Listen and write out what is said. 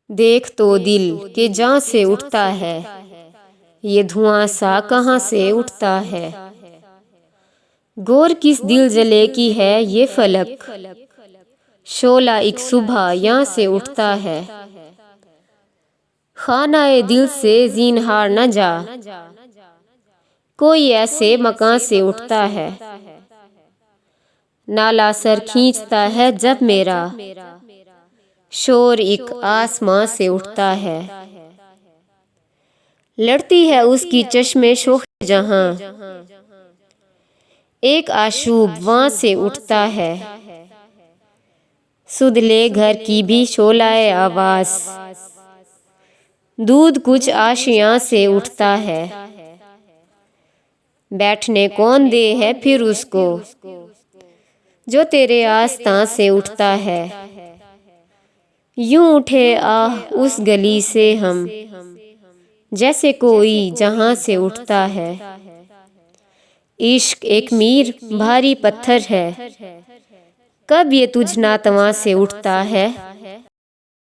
देख तो दिल के जहाँ से उठता है, ये धुआं सा कहाँ से उठता है। गौर किस दिल जले की है ये फलक, शोला एक सुबह यहाँ से उठता है। खानाए दिल से ज़ीनहार न जा, कोई ऐसे मकान से उठता है। नाला सर खींचता है जब मेरा, शोर एक आसमां से उठता है। लड़ती है उसकी चश्मे शोखे जहां, एक आशूब वहां से उठता है। सुधले घर की भी शोलाए आवाज, दूध कुछ आशियां से उठता है। बैठने कौन दे है फिर उसको, जो तेरे आस्था से उठता है। यूं उठे आह उस गली से हम, जैसे कोई जहां से उठता है। इश्क एक मीर भारी पत्थर है, कब ये तुझ नातवा से उठता है।